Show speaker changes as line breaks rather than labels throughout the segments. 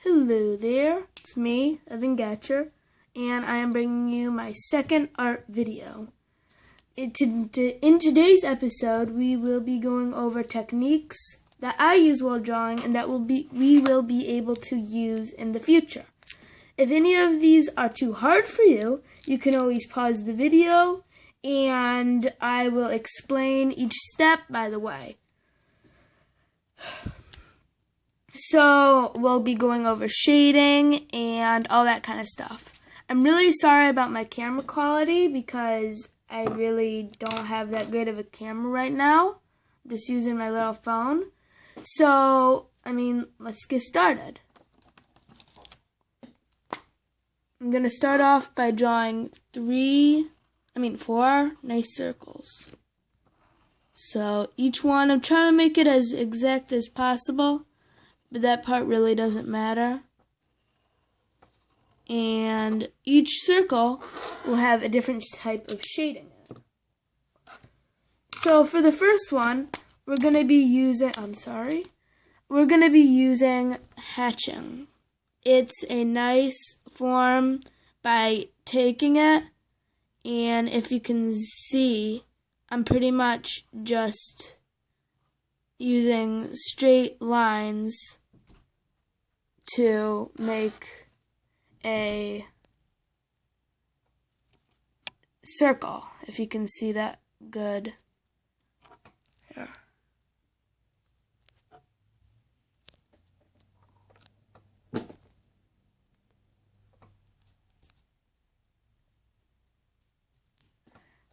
Hello there, it's me, Evan Gatcher, and I am bringing you my second art video. In today's episode, we will be going over techniques that I use while drawing and that we will be able to use in the future. If any of these are too hard for you, you can always pause the video and I will explain each step by the way. So we'll be going over shading and all that kind of stuff. I'm really sorry about my camera quality because I really don't have that great of a camera right now. I'm just using my little phone. So, let's get started. I'm going to start off by drawing 4 nice circles. So each one, I'm trying to make it as exact as possible. But that part really doesn't matter. And each circle will have a different type of shading in it. So for the first one, we're going to be using hatching. It's a nice form by taking it, and if you can see, I'm pretty much just using straight lines to make a circle, if you can see that good. Here.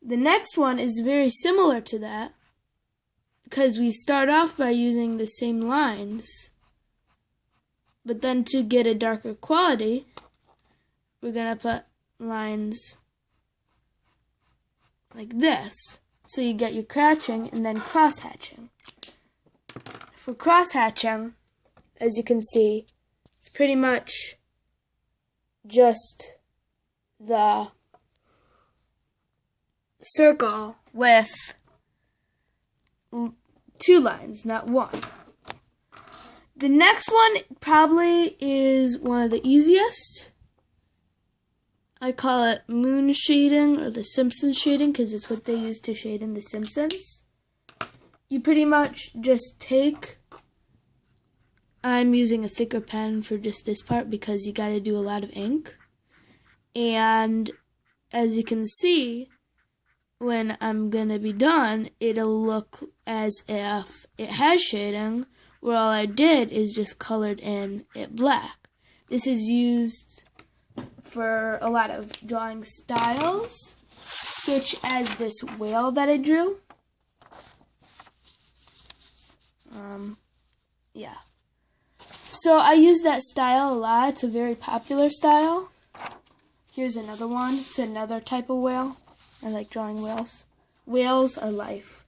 The next one is very similar to that because we start off by using the same lines. But then to get a darker quality, we're going to put lines like this. So you get your hatching and then cross-hatching. For cross-hatching, as you can see, it's pretty much just the circle with 2 lines, not 1. The next one probably is one of the easiest. I call it moon shading or the Simpsons shading because it's what they use to shade in the Simpsons. You pretty much just take, I'm using a thicker pen for just this part because you got to do a lot of ink. And as you can see, when I'm going to be done, it'll look as if it has shading, where all I did is just colored in it black. This is used for a lot of drawing styles, such as this whale that I drew. So I use that style a lot. It's a very popular style. Here's another one. It's another type of whale. I like drawing whales. Whales are life.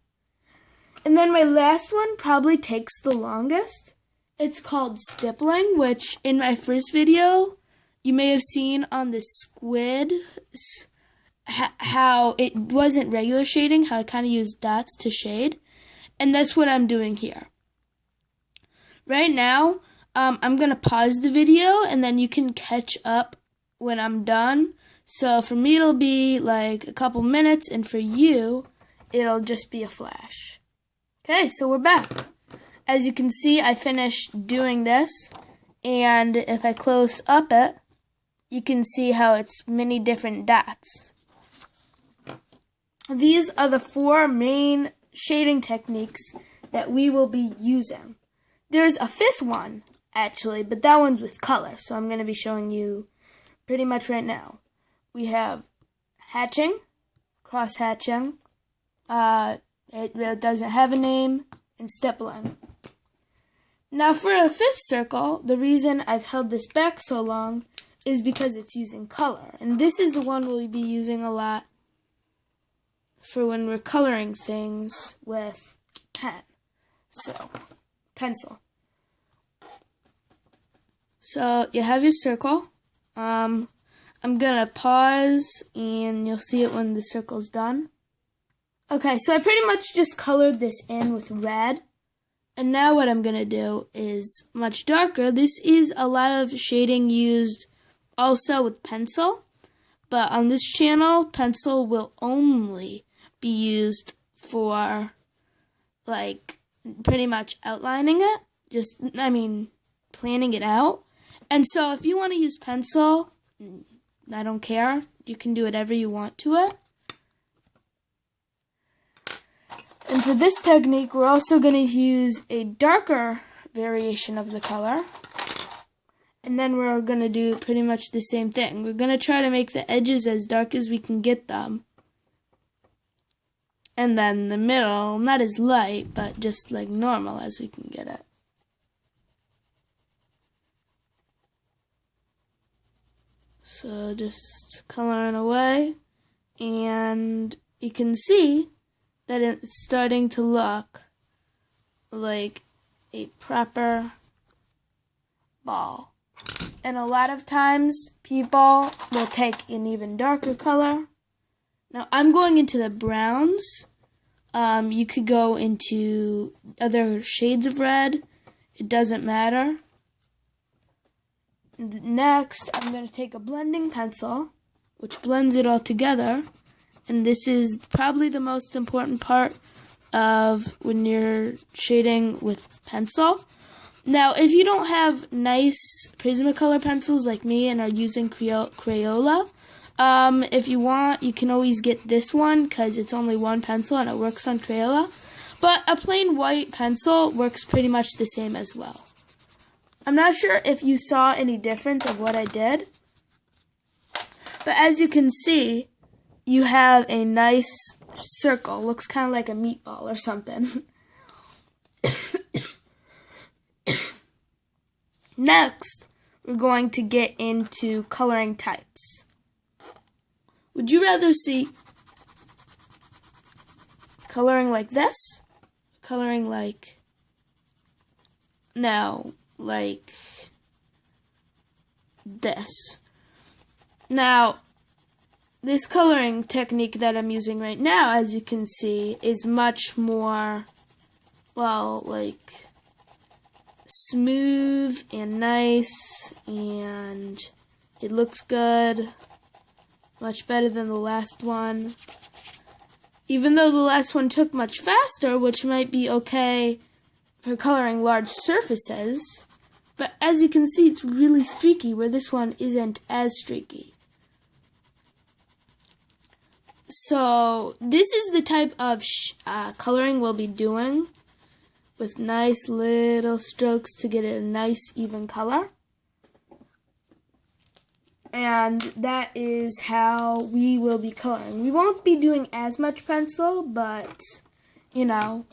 And then my last one probably takes the longest. It's called stippling, which in my first video, you may have seen on the squid how it wasn't regular shading, how I kind of used dots to shade. And that's what I'm doing here. Right now, I'm going to pause the video and then you can catch up when I'm done. So for me, it'll be like a couple minutes, and for you, it'll just be a flash. Okay, so we're back. As you can see, I finished doing this, and if I close up it, you can see how it's many different dots. These are the 4 main shading techniques that we will be using. There's a 5th one, actually, but that one's with color, so I'm going to be showing you pretty much right now. We have hatching, cross-hatching, it doesn't have a name, and stippling. Now for a 5th circle, the reason I've held this back so long is because it's using color. And this is the one we'll be using a lot for when we're coloring things with pencil. So you have your circle. I'm going to pause and you'll see it when the circle's done. Okay, so I pretty much just colored this in with red. And now what I'm going to do is much darker. This is a lot of shading used also with pencil. But on this channel, pencil will only be used for, like, pretty much outlining it. Planning it out. And so if you want to use pencil, I don't care. You can do whatever you want to it. And for this technique, we're also going to use a darker variation of the color. And then we're going to do pretty much the same thing. We're going to try to make the edges as dark as we can get them. And then the middle, not as light, but just like normal as we can get it. So just coloring away. And you can see that it's starting to look like a proper ball. And a lot of times people will take an even darker color. Now I'm going into the browns. You could go into other shades of red. It doesn't matter. Next, I'm going to take a blending pencil, which blends it all together. And this is probably the most important part of when you're shading with pencil. Now, if you don't have nice Prismacolor pencils like me and are using Crayola, if you want, you can always get this one because it's only one pencil and it works on Crayola. But a plain white pencil works pretty much the same as well. I'm not sure if you saw any difference of what I did, but as you can see, you have a nice circle. Looks kind of like a meatball or something. Next, we're going to get into coloring types. Would you rather see coloring like this? Coloring like... No, like this. Now, this coloring technique that I'm using right now, as you can see, is much more, well, like, smooth and nice, and it looks good. Much better than the last one. Even though the last one took much faster, which might be okay for coloring large surfaces, but as you can see, it's really streaky, where this one isn't as streaky. So this is the type of coloring we'll be doing, with nice little strokes to get a nice even color. And that is how we will be coloring. We won't be doing as much pencil, but, you know.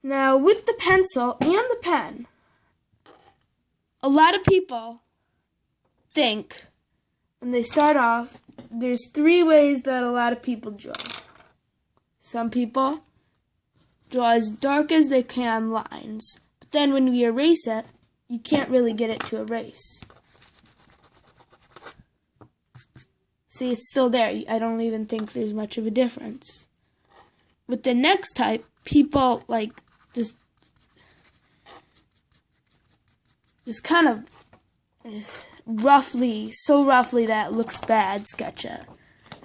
Now, with the pencil and the pen, a lot of people think, when they start off, there's 3 ways that a lot of people draw. Some people draw as dark as they can lines, but then when we erase it, you can't really get it to erase. See, it's still there. I don't even think there's much of a difference. With the next type, people like just kind of roughly, so roughly that it looks bad, sketch it,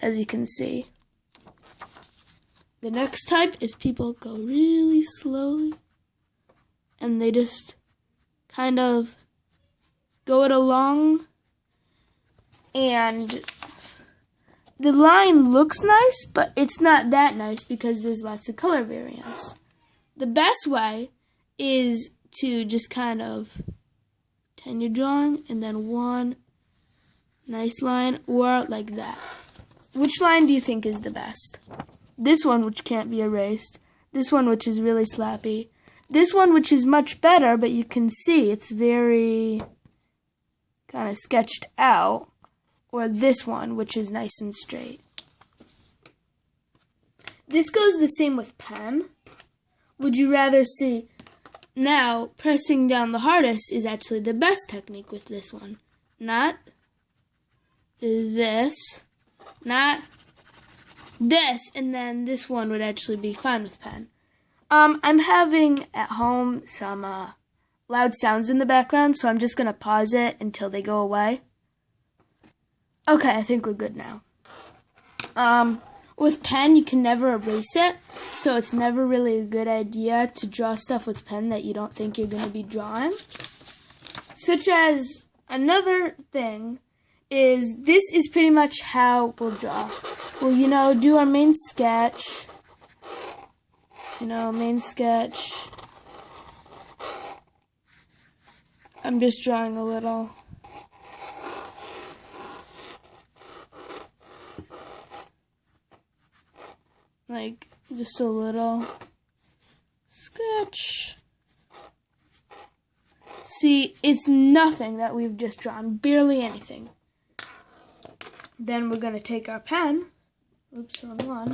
as you can see. The next type is people go really slowly, and they just kind of go it along, and the line looks nice, but it's not that nice because there's lots of color variance. The best way is to just kind of turn your drawing and then one nice line, or like that. Which line do you think is the best? This one, which can't be erased. This one, which is really slappy. This one, which is much better, but you can see it's very kind of sketched out. Or this one, which is nice and straight. This goes the same with pen. Would you rather see... Now, pressing down the hardest is actually the best technique with this one. Not this. Not this. And then this one would actually be fine with pen. I'm having at home some loud sounds in the background, so I'm just going to pause it until they go away. Okay, I think we're good now. With pen, you can never erase it, so it's never really a good idea to draw stuff with pen that you don't think you're going to be drawing. Such as, another thing is, this is pretty much how we'll draw. We'll, do our main sketch. Main sketch. I'm just drawing a little. Like, just a little sketch. See, it's nothing that we've just drawn, barely anything. Then we're going to take our pen, oops, wrong one,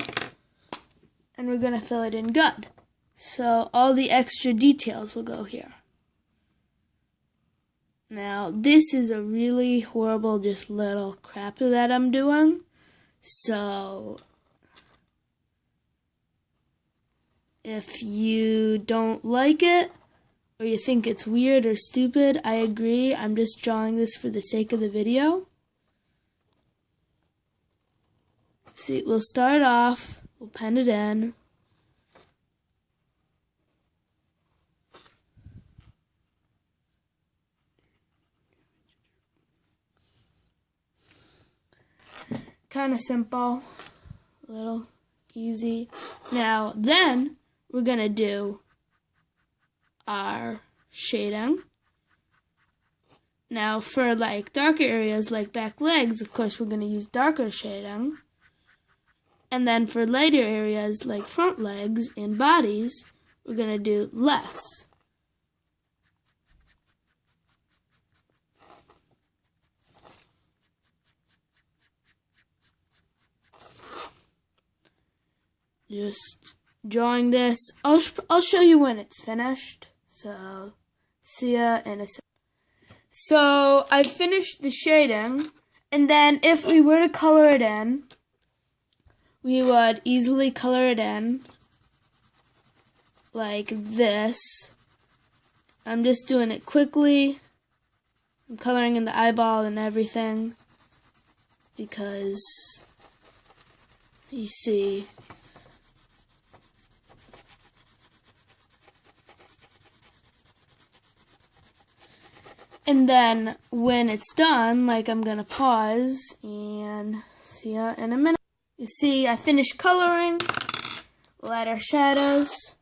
and we're going to fill it in good. So all the extra details will go here. Now, this is a really horrible, just little crap that I'm doing. So if you don't like it, or you think it's weird or stupid, I agree. I'm just drawing this for the sake of the video. See, we'll start off, we'll pen it in. Kind of simple, a little easy. Now, then we're going to do our shading. Now, for like darker areas like back legs, of course, we're going to use darker shading. And then for lighter areas like front legs and bodies, we're going to do less. Just drawing this. I'll show you when it's finished. So, see ya in a second. So, I finished the shading, and then if we were to color it in, we would easily color it in like this. I'm just doing it quickly. I'm coloring in the eyeball and everything because you see. And then when it's done, like, I'm going to pause and see ya in a minute. You see, I finished coloring. We'll add our shadows.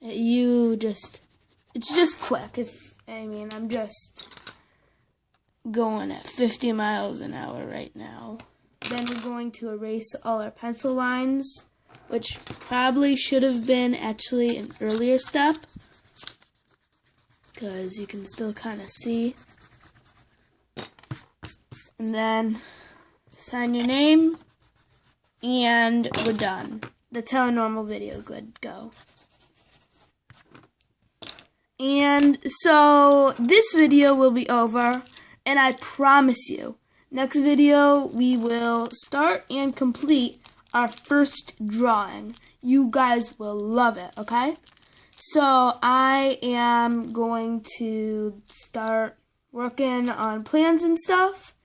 It's just quick. I'm just going at 50 miles an hour right now. Then we're going to erase all our pencil lines, which probably should have been actually an earlier step, because you can still kind of see. And then sign your name, and we're done. That's how a normal video would go. And so this video will be over, and I promise you, next video we will start and complete our first drawing. You guys will love it, okay? So I am going to start working on plans and stuff.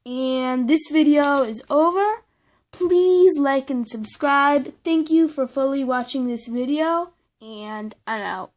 And this video is over. Please like and subscribe. Thank you for fully watching this video, and I'm out.